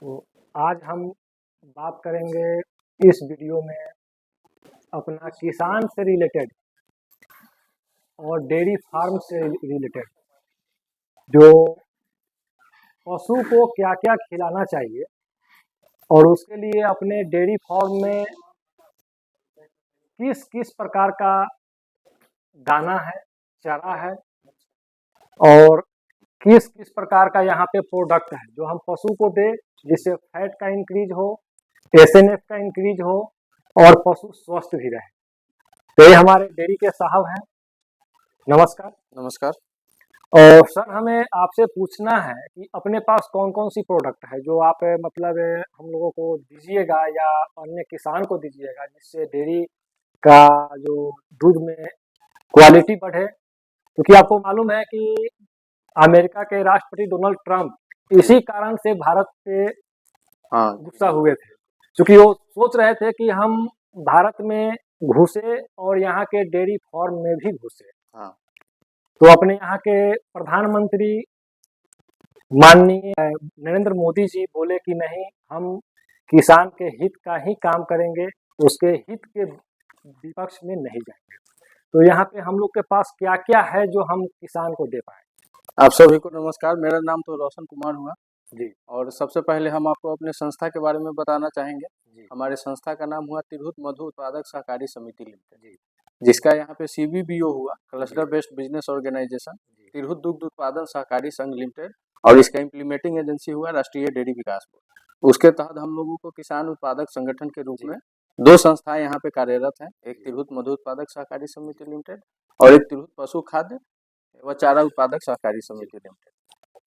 तो आज हम बात करेंगे इस वीडियो में अपना किसान से रिलेटेड और डेयरी फार्म से रिलेटेड जो पशु को क्या क्या खिलाना चाहिए और उसके लिए अपने डेयरी फार्म में किस किस प्रकार का दाना है, चारा है और किस किस प्रकार का यहाँ पे प्रोडक्ट है जो हम पशु को दें जिससे फैट का इंक्रीज हो, एसएनएफ का इंक्रीज हो और पशु स्वस्थ भी रहे। तो ये हमारे डेयरी के साहब हैं। नमस्कार। नमस्कार। और सर हमें आपसे पूछना है कि अपने पास कौन कौन सी प्रोडक्ट है जो आप मतलब हम लोगों को दीजिएगा या अन्य किसान को दीजिएगा जिससे डेयरी का जो दूध में क्वालिटी बढ़े, क्योंकि आपको मालूम है कि अमेरिका के राष्ट्रपति डोनाल्ड ट्रंप इसी कारण से भारत पे गुस्सा हुए थे, क्योंकि वो सोच रहे थे कि हम भारत में घुसे और यहाँ के डेयरी फार्म में भी घुसे। तो अपने यहाँ के प्रधानमंत्री माननीय नरेंद्र मोदी जी बोले कि नहीं, हम किसान के हित का ही काम करेंगे, उसके हित के विपक्ष में नहीं जाएंगे। तो यहाँ पे हम लोग के पास क्या क्या है जो हम किसान को दे पाए। आप सभी को नमस्कार। मेरा नाम तो रोशन कुमार हुआ जी। और सबसे पहले हम आपको अपने संस्था के बारे में बताना चाहेंगे जी। हमारे संस्था का नाम हुआ तिरहुत मधु उत्पादक सहकारी समिति लिमिटेड, जिसका यहाँ पे CBBO हुआ cluster based business organization Tirhut दुग्ध उत्पादन सहकारी संघ लिमिटेड, और इसका इम्प्लीमेंटिंग एजेंसी हुआ राष्ट्रीय डेयरी विकास बोर्ड। उसके तहत हम लोगों को किसान उत्पादक संगठन के रूप में दो संस्थाएं यहाँ पे कार्यरत हैं, एक तिरहुत मधु उत्पादक सहकारी समिति लिमिटेड और एक तिरहुत पशु खाद्य व चारा उत्पादक सहकारी समिति लिमिटेड।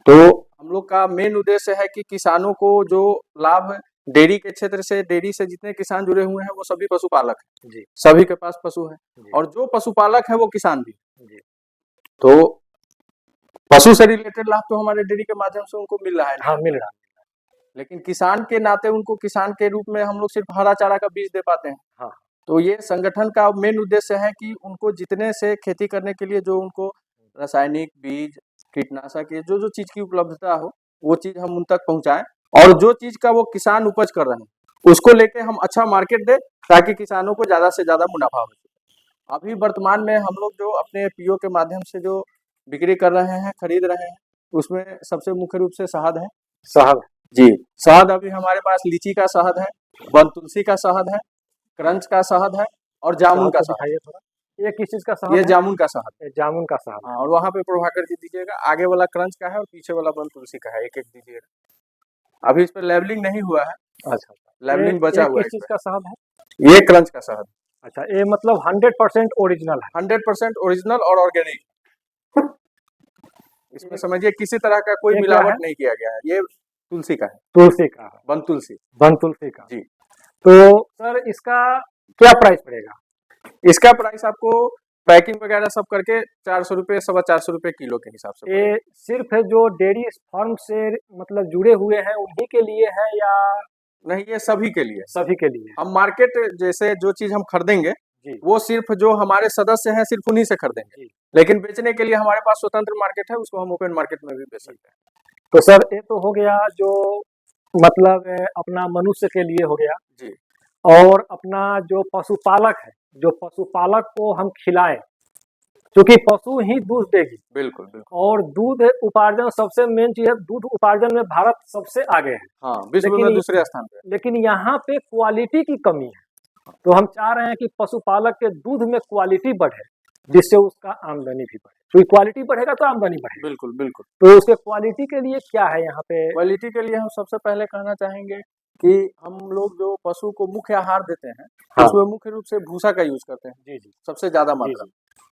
तो हम लोग का मेन उद्देश्य है कि किसानों को जो लाभ डेयरी के क्षेत्र से, डेयरी से जितने किसान जुड़े हुए हैं वो सभी पशुपालक हैं जी। सभी के पास पशु है और जो पशुपालक है वो किसान भी जी। तो पशु से रिलेटेड लाभ तो हमारे डेयरी के माध्यम से उनको मिल रहा है। हाँ, मिल रहा है। लेकिन किसान के नाते उनको किसान के रूप में हम लोग सिर्फ हरा चारा का बीज दे पाते हैं। हाँ। तो ये संगठन का मेन उद्देश्य है कि उनको जितने से खेती करने के लिए जो उनको रासायनिक बीज, कीटनाशक, ये जो जो चीज की उपलब्धता हो वो चीज हम उन तक पहुंचाएं, और जो चीज का वो किसान उपज कर रहे हैं उसको लेके हम अच्छा मार्केट दें ताकि किसानों को ज्यादा से ज्यादा मुनाफा हो। अभी वर्तमान में हम लोग जो अपने PO के माध्यम से जो बिक्री कर रहे हैं, खरीद रहे हैं, उसमें सबसे मुख्य रूप से शहद है। शहद जी, शहद अभी हमारे पास लीची का शहद है, वन तुलसी का शहद है, क्रंच का शहद है और जामुन का शहद है। थोड़ा ये किस चीज का शहद? ये जामुन का शहद है। जामुन का शहद। हाँ, और वहाँ पे प्रभाकर जी दीजिएगा, आगे वाला क्रंच का है और पीछे वाला वन तुलसी का है, एक एक दीजिएगा। अभी इस पर लेबलिंग नहीं हुआ है। अच्छा, लेबलिंग बचा हुआ है। किस चीज का शहद है? ये क्रंच का शहद। अच्छा, ये मतलब 100% ओरिजिनल है। 100% ओरिजिनल और ऑर्गेनिक। इसमें समझिए किसी तरह का कोई मिलावट नहीं किया गया है। ये तुलसी का है। तुलसी का, वन तुलसी, वन तुलसी का जी। तो सर इसका क्या प्राइस पड़ेगा? इसका प्राइस आपको पैकिंग वगैरह सब करके 400 रुपये, 425 रुपये किलो के हिसाब से। ये सिर्फ जो डेयरी फार्म से मतलब जुड़े हुए हैं उन्हीं के लिए है या नहीं? ये सभी के लिए। सभी के लिए। हम मार्केट जैसे जो चीज हम खरीदेंगे वो सिर्फ जो हमारे सदस्य हैं सिर्फ उन्हीं से खरीदेंगे, लेकिन बेचने के लिए हमारे पास स्वतंत्र मार्केट है, उसको हम ओपन मार्केट में भी बेच सकते हैं। तो सर ये तो हो गया जो मतलब अपना मनुष्य के लिए हो गया जी। और अपना जो पशुपालक है, जो पशुपालक को हम खिलाएं, क्योंकि पशु ही दूध देगी। बिल्कुल बिल्कुल। और दूध उपार्जन सबसे मेन चीज है, दूध उपार्जन में भारत सबसे आगे है। हाँ, विश्व में दूसरे स्थान पे। लेकिन यहाँ पे क्वालिटी की कमी है, तो हम चाह रहे हैं कि पशुपालक के दूध में क्वालिटी बढ़े जिससे उसका आमदनी भी बढ़े, क्योंकि क्वालिटी बढ़ेगा तो आमदनी बढ़ेगी। बिल्कुल बिल्कुल। तो उसके क्वालिटी के लिए क्या है यहाँ पे? क्वालिटी के लिए हम सबसे पहले कहना चाहेंगे कि हम लोग जो पशु को मुख्य आहार देते हैं उसमें मुख्य रूप से भूसा का यूज करते हैं। जी जी। सबसे ज्यादा मात्रा,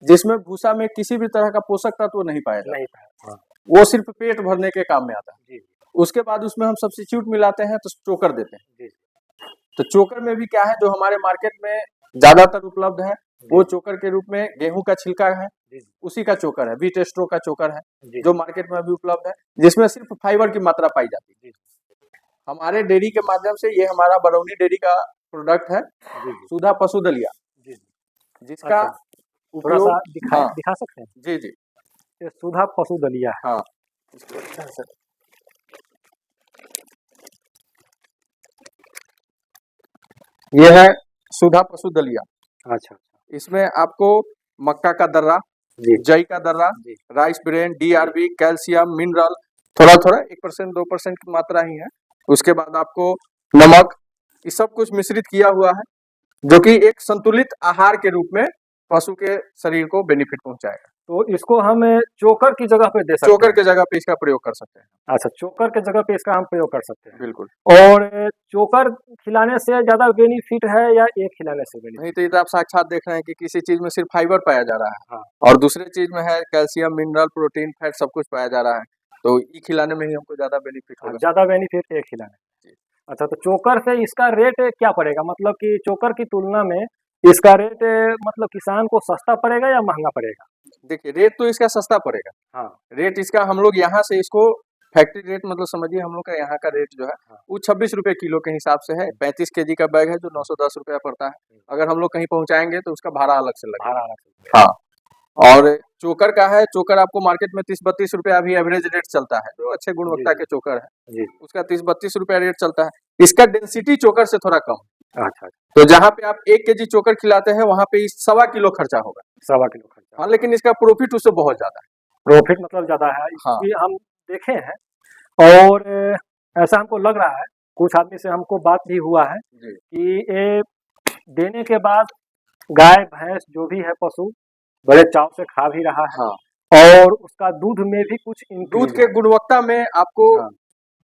जिसमें भूसा में किसी भी तरह का पोषक तत्व नहीं पाया जाता। वो सिर्फ पेट भरने के काम में आता है। उसके बाद उसमें हम सब्स्टिट्यूट मिलाते हैं तो चोकर देते हैं। तो चोकर में भी क्या है, जो हमारे मार्केट में ज्यादातर उपलब्ध है वो चोकर के रूप में गेहूं का छिलका है, उसी का चोकर है, बीटेस्ट्रो का चोकर है जो मार्केट में अभी उपलब्ध है, जिसमें सिर्फ फाइबर की मात्रा पाई जाती है। हमारे डेयरी के माध्यम से ये हमारा बरौनी डेयरी का प्रोडक्ट है सुधा पशु दलिया, जिसका उपयोग दिखा सकते हैं? जी जी, ये सुधा पशु दलिया है। हाँ, ये है सुधा पशु दलिया। अच्छा। इसमें आपको मक्का का दर्रा, जी। जई का दर्रा, जी। Rice bran, DRB, calcium, mineral, थोड़ा थोड़ा 1% 2% की मात्रा ही है। उसके बाद आपको नमक, ये सब कुछ मिश्रित किया हुआ है, जो कि एक संतुलित आहार के रूप में पशु के शरीर को बेनिफिट पहुंचाएगा। तो इसको हम चोकर की जगह पे दे सकते चोकर हैं? के जगह पे इसका प्रयोग कर सकते हैं। अच्छा, चोकर के जगह पे इसका हम प्रयोग कर सकते हैं। बिल्कुल। और चोकर खिलाने से ज़्यादा बेनिफिट है या ये खिलाने से बेनिफिट? नहीं तो ये तो आप साक्षात देख रहे हैं कि किसी चीज में सिर्फ फाइबर पाया जा रहा है, हाँ। और दूसरे चीज में है कैल्शियम, मिनरल, प्रोटीन, फैट, सब कुछ पाया जा रहा है। तो ये खिलाने में ही हमको ज्यादा बेनिफिट हाँ, होगा। ज़्यादा बेनिफिट ये खिलाने में। अच्छा, तो चोकर से इसका रेट क्या पड़ेगा? मतलब कि चोकर की तुलना में इसका रेट मतलब किसान को सस्ता पड़ेगा या महँगा पड़ेगा? देखिए, रेट तो इसका सस्ता पड़ेगा। हाँ। रेट इसका हम लोग यहाँ से इसको फैक्ट्री रेट मतलब समझिए, हम लोग का यहाँ का रेट जो है हाँ। वो 26 रुपए किलो के हिसाब से है। 35 केजी का बैग है जो 910 रुपया पड़ता है। अगर हम लोग कहीं पहुंचाएंगे तो उसका भाड़ा अलग से लगेगा। भाड़ा अलग से। हाँ। और चोकर का है, चोकर आपको मार्केट में 30-32 रुपया अभी एवरेज रेट चलता है, जो अच्छे गुणवत्ता के चोकर है जी। उसका 30-32 रुपया रेट चलता है। इसका डेंसिटी चोकर से थोड़ा कम। अच्छा। तो जहाँ पे आप 1 केजी चोकर खिलाते हैं वहाँ पे 1.25 किलो खर्चा होगा। 1.25 किलो खर्चा। हाँ, लेकिन इसका प्रॉफिट उससे बहुत ज्यादा है। प्रॉफिट मतलब ज़्यादा है, हाँ। इसलिए हम देखे हैं। और ऐसा हमको लग रहा है, कुछ आदमी से हमको बात भी हुआ है जी। कि ये देने के बाद गाय भैंस जो भी है पशु बड़े चाव से खा भी रहा है। हाँ। और उसका दूध में भी कुछ दूध इंक्रीज के गुणवत्ता में आपको हाँ।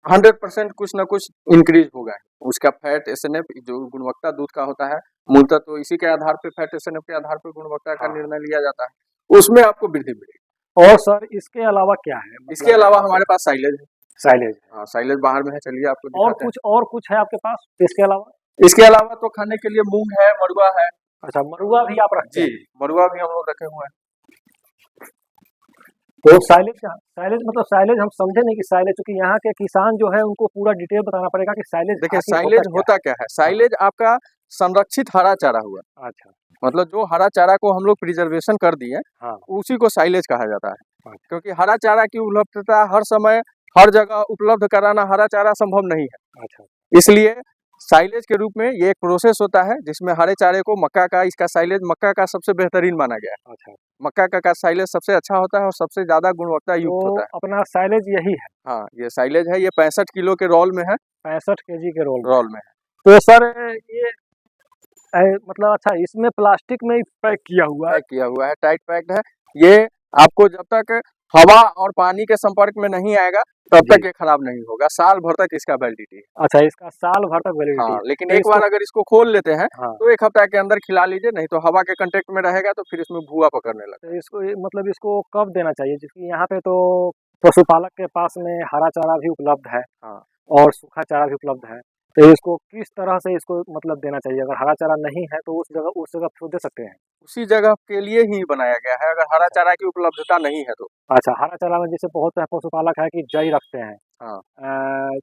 100% कुछ ना कुछ इंक्रीज होगा। उसका फैट एसएनएफ जो गुणवत्ता दूध का होता है, मूलतः तो इसी के आधार पे फैट एसएनएफ के आधार पर गुणवत्ता का हाँ। निर्णय लिया जाता है, उसमें आपको वृद्धि मिलेगी। और सर इसके अलावा क्या है? इसके अलावा हमारे पास साइलेज है। साइलेज। हाँ, साइलेज बाहर में है, चलिए आपको और दिखाते हैं। कुछ है आपके पास इसके अलावा? इसके अलावा तो खाने के लिए मूंग है, मड़ुआ है। अच्छा, मड़ुआ भी आप रखते जी, हैं? मड़ुआ भी हम लोग रखे हुए हैं। तो साइलेज मतलब साइलेज हम समझे नहीं कि साइलेज, क्योंकि यहाँ के किसान जो है उनको पूरा डिटेल बताना पड़ेगा कि साइलेज देखिए, आखिर साइलेज क्या होता क्या है? साइलेज आपका संरक्षित हरा चारा हुआ। अच्छा। मतलब जो हरा चारा को हम लोग प्रिजर्वेशन कर दिए, हाँ। उसी को साइलेज कहा जाता है। अच्छा। क्योंकि हरा चारा की उपलब्धता हर समय हर जगह उपलब्ध कराना हरा चारा संभव नहीं है। अच्छा। इसलिए साइलेज के रूप में ये एक प्रोसेस होता है जिसमें हरे चारे को मक्का का, इसका साइलेज मक्का का सबसे बेहतरीन माना गया है। अच्छा। मक्का का साइलेज सबसे अच्छा होता है और सबसे ज्यादा गुणवत्ता युक्त तो होता है। अपना साइलेज यही है? हाँ, ये साइलेज है, ये 65 किलो के रोल में है। 65 केजी के रोल में है। तो सर ये मतलब अच्छा, इसमें प्लास्टिक में ही पैक किया हुआ है? पैक किया हुआ है, टाइट पैक्ड है। ये आपको जब तक हवा और पानी के संपर्क में नहीं आएगा तब तक ये खराब नहीं होगा। साल भर तक इसका वैलिडिटी है। अच्छा, इसका साल भर तक वैलिडिटी हाँ, है। लेकिन तो एक बार अगर इसको खोल लेते हैं हाँ। तो 1 हफ्ता के अंदर खिला लीजिए, नहीं तो हवा के कांटेक्ट में रहेगा तो फिर इसमें भूआ पकड़ने लगता है। तो इसको मतलब इसको कब देना चाहिए? क्योंकि यहाँ पे तो पशुपालक के पास में हरा चारा भी उपलब्ध है। हाँ। और सूखा चारा भी उपलब्ध है। तो इसको किस तरह से इसको मतलब देना चाहिए? अगर हरा चारा नहीं है तो उस जगह तो दे सकते हैं? उसी जगह के लिए ही बनाया गया है, अगर हरा चारा की उपलब्धता नहीं है तो। अच्छा, हरा चारा में जैसे बहुत से पशुपालक है कि जई रखते हैं, हाँ।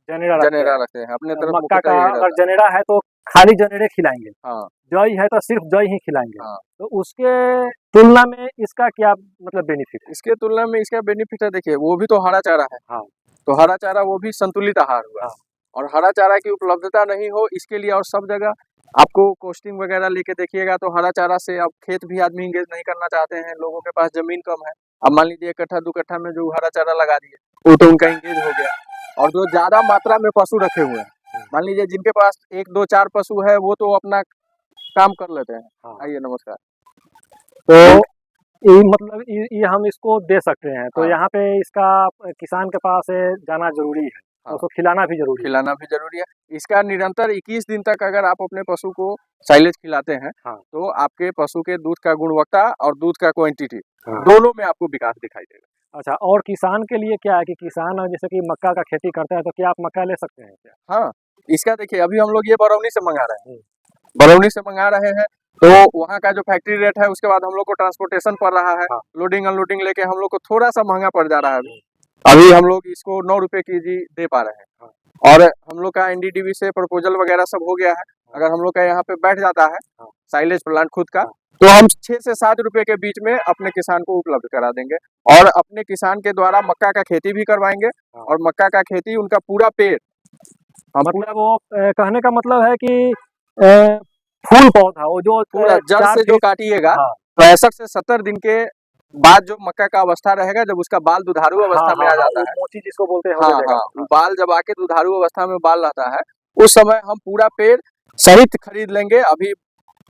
जनेरा जनेरा रखते हैं, अपने तरफ मक्का मुख्यतः का यही अगर रहता है। जनेरा है तो खाली जनेरे खिलाएंगे। हाँ। जई है तो सिर्फ जई ही खिलाएंगे। हाँ। तो उसके तुलना में इसका क्या मतलब बेनिफिट है? इसके तुलना में इसका बेनिफिट है, देखिए वो भी तो हरा चारा है। हाँ। तो हरा चारा वो भी संतुलित आहार हुआ। हाँ। और हरा चारा की उपलब्धता नहीं हो इसके लिए, और सब जगह आपको कोस्टिंग वगैरह लेके देखिएगा तो हरा चारा से अब खेत भी आदमी इंगेज नहीं करना चाहते हैं, लोगों के पास जमीन कम है। अब मान लीजिए 1 कट्ठा 2 कट्ठा में जो हरा चारा लगा दिए वो तो उनका इंगेज हो गया। और जो ज्यादा मात्रा में पशु रखे हुए हैं, मान लीजिए जिनके पास 1 2 4 पशु है, वो तो अपना काम कर लेते हैं। हाँ। आइए, नमस्कार। तो मतलब ये हम इसको दे सकते हैं। तो हाँ। यहाँ पे इसका किसान के पास जाना जरूरी है। हाँ। उसको खिलाना भी जरूरी है। खिलाना भी जरूरी है। इसका निरंतर 21 दिन तक अगर आप अपने पशु को साइलेज खिलाते हैं, हाँ। तो आपके पशु के दूध का गुणवत्ता और दूध का क्वांटिटी हाँ। दोनों में आपको विकास दिखाई देगा। अच्छा, और किसान के लिए क्या है कि किसान जैसे कि मक्का का खेती करता है, तो क्या आप मक्का ले सकते हैं क्या? हाँ, इसका देखिए अभी हम लोग ये बरौनी से मंगा रहे हैं। हम्म। बरौनी से मंगा रहे हैं तो वहाँ का जो फैक्ट्री रेट है उसके बाद हम लोग को ट्रांसपोर्टेशन पड़ रहा है। हाँ। लोडिंग अनलोडिंग लेके हम लोग को थोड़ा सा महंगा पड़ जा रहा है। अभी हम लोग इसको 9 रुपए केजी दे पा रहे हैं। और हम लोग का एनडीडीबी से प्रपोजल वगैरह सब हो गया है। अगर हम लोग का यहाँ पे बैठ जाता है साइलेज प्लांट खुद का, तो हम 6 से 7 रुपए के बीच में अपने किसान को उपलब्ध करा देंगे। और अपने किसान के द्वारा मक्का का खेती भी करवाएंगे। और मक्का का खेती उनका पूरा पेट मतलब वो कहने का मतलब है कि फूल पौधा वो जो पूरा जड़ 4 से जो फीट काटिएगा, हाँ, 65 से 70 दिन के बाद जो मक्का का अवस्था रहेगा, जब उसका बाल दुधारू हाँ, अवस्था में हाँ, आ हाँ, जाता वो है, मोची जिसको बोलते हैं हो हाँ, जाएगा। हाँ, हाँ, बाल जब आके दुधारू अवस्था में बाल रहता है, उस समय हम पूरा पेड़ सहित खरीद लेंगे। अभी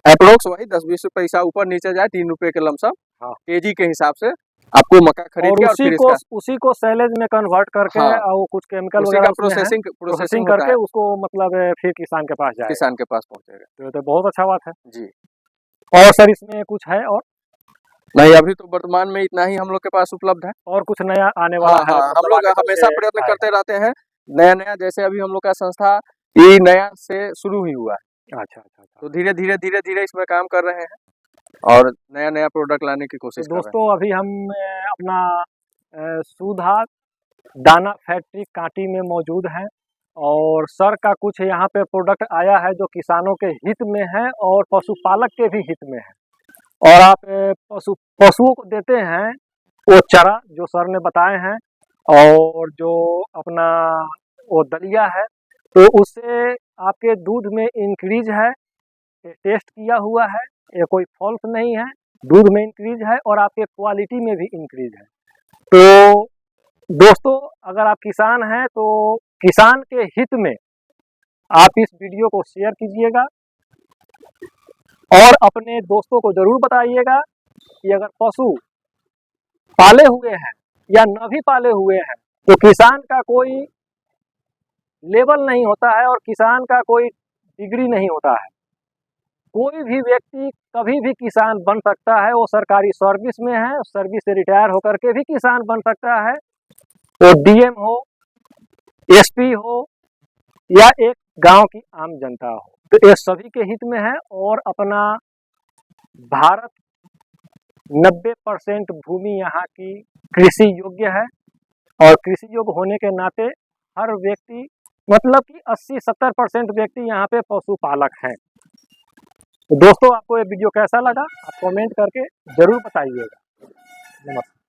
अप्रोक्स वही 10-20 पैसा ऊपर नीचे जाए, 3 रुपए के लमसम हाँ। केजी के हिसाब से आपको मक्का खरीद और के और फिर इसका उसी को सैलेज में कन्वर्ट करके हाँ, वो कुछ केमिकल उसी वगैरह का उसमें है, प्रोसेसिंग प्रोसेसिंग होता करके है, उसको मतलब फिर किसान के पास जाएगा। किसान के पास पहुंचेगा। तो ये तो बहुत अच्छा बात है। जी। और सर इसमें कुछ है और नहीं, अभी तो वर्तमान में इतना ही हम लोग के पास उपलब्ध है। और कुछ नया आने हाँ, वाला है हाँ, हम मतलब लोग आगे चल हमेशा के प्रयत्न आएगा? करते रहते हैं, नया-नया, जैसे अभी हम लोग का संस्था ये नया से शुरू ही हुआ है। अच्छा, अच्छा, अच्छा। तो धीरे-धीरे इसमें काम कर रहे हैं और नया-नया प्रोडक्ट लाने की तो कोशिश कर रहे हैं। दोस्तों अभी हम अपना सुधा दाना फैक्ट्री कांटी में मौजूद हैं और सर का कुछ यहाँ पे प्रोडक्ट आया है जो किसानों के हित में है और पशुपालक के भी हित में है। और आप पशुओं को देते हैं वो चारा जो सर ने बताए हैं और जो अपना वो दलिया है, तो उससे आपके दूध में इंक्रीज है, ये टेस्ट किया हुआ है, ये कोई फॉल्स नहीं है, दूध में इंक्रीज है और आपके क्वालिटी में भी इंक्रीज है। तो दोस्तों अगर आप किसान हैं तो किसान के हित में आप इस वीडियो को शेयर कीजिएगा और अपने दोस्तों को जरूर बताइएगा कि अगर पशु पाले हुए हैं या न भी पाले हुए हैं तो किसान का कोई लेवल नहीं होता है और किसान का कोई डिग्री नहीं होता है। कोई भी व्यक्ति कभी भी किसान बन सकता है, वो सरकारी सर्विस में है, सर्विस से रिटायर होकर के भी किसान बन सकता है, वो डीएम हो, एसपी हो या एक गांव की आम जनता हो, तो ये सभी के हित में है। और अपना भारत 90% भूमि यहाँ की कृषि योग्य है और कृषि योग्य होने के नाते हर व्यक्ति मतलब कि 80-70% व्यक्ति यहाँ पे पशुपालक हैं। तो दोस्तों आपको ये वीडियो कैसा लगा आप कमेंट करके जरूर बताइएगा। नमस्कार।